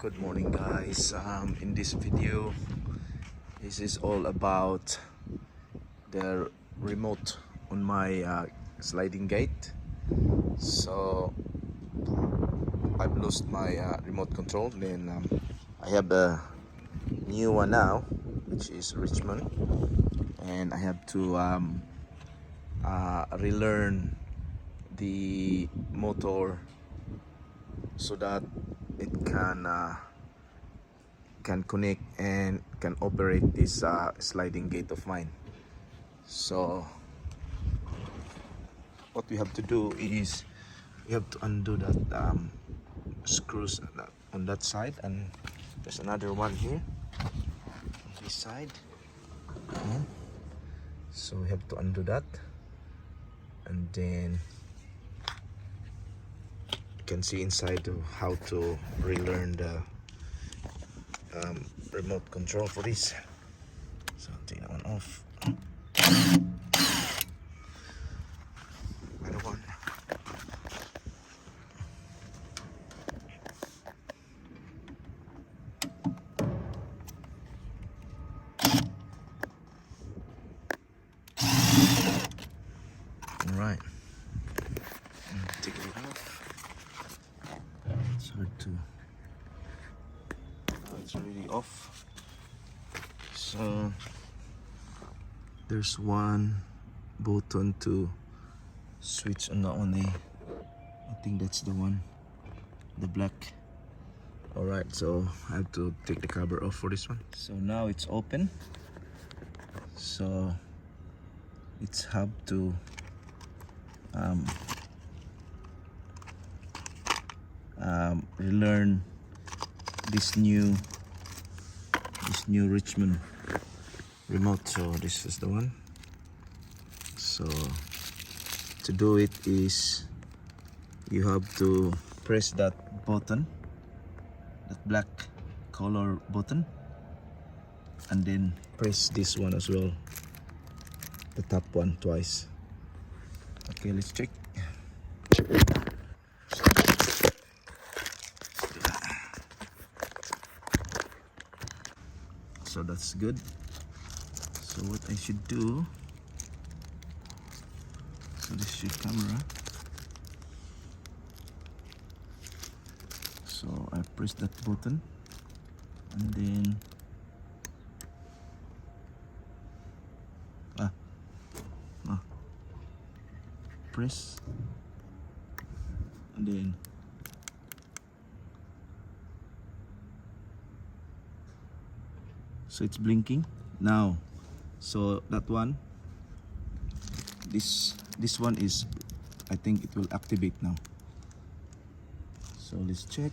Good morning, guys. In this video, this is all about the remote on my sliding gate. So I've lost my remote control. Then I have a new one now, which is Richmond, and I have to relearn the motor so that it can connect and can operate this sliding gate of mine. So what we have to do is we have to undo that screws on that side, and there's another one here on this side. So we have to undo that, and then you can see inside of how to relearn the remote control for this. So I'll take that one off. Other one. All right. Take it off. It's hard to. It's already off. So there's one button to switch on the only. I think that's the one, the black. All right, so I have to take the cover off for this one. So now it's open. So it's have to relearn this new Richmond remote. So this is the one. So to do it is you have to press that button, that black color button, and then press this one as well, the top one, twice. Okay, let's check. So that's good. So what I should do, so this is your camera. So I press that button, and then press, and then so it's blinking now. So that one, this one is, I think it will activate now. So let's check.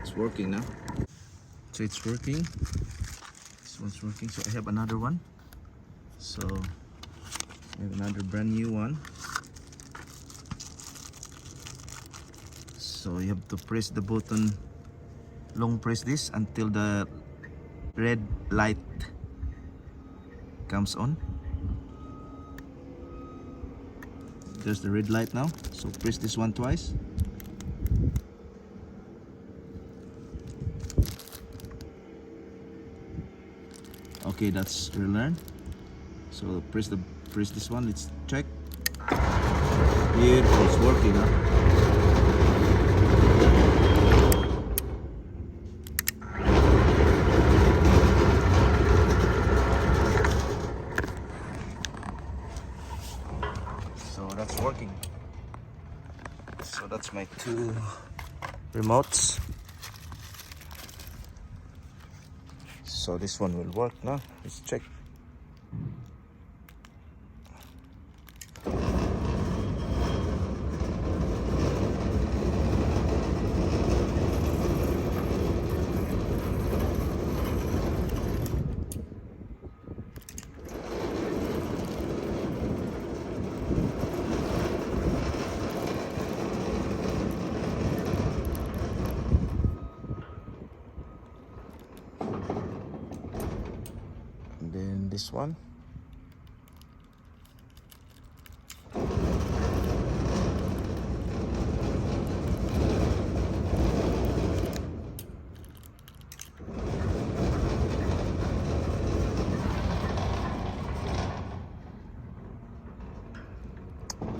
It's working now. So it's working. This one's working. So I have another one. So I have another brand new one. So you have to press the button, long press this until the red light comes on. There's the red light now. So press this one twice. Okay, that's relearn. So press this one. Let's check. Beautiful, it's working, huh? So that's working. So that's my two remotes. So this one will work now. Let's check. this one.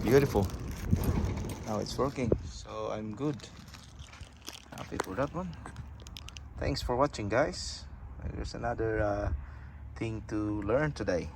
Beautiful. Now it's working, so I'm good. Happy for that one. Thanks for watching, guys. There's another thing to learn today.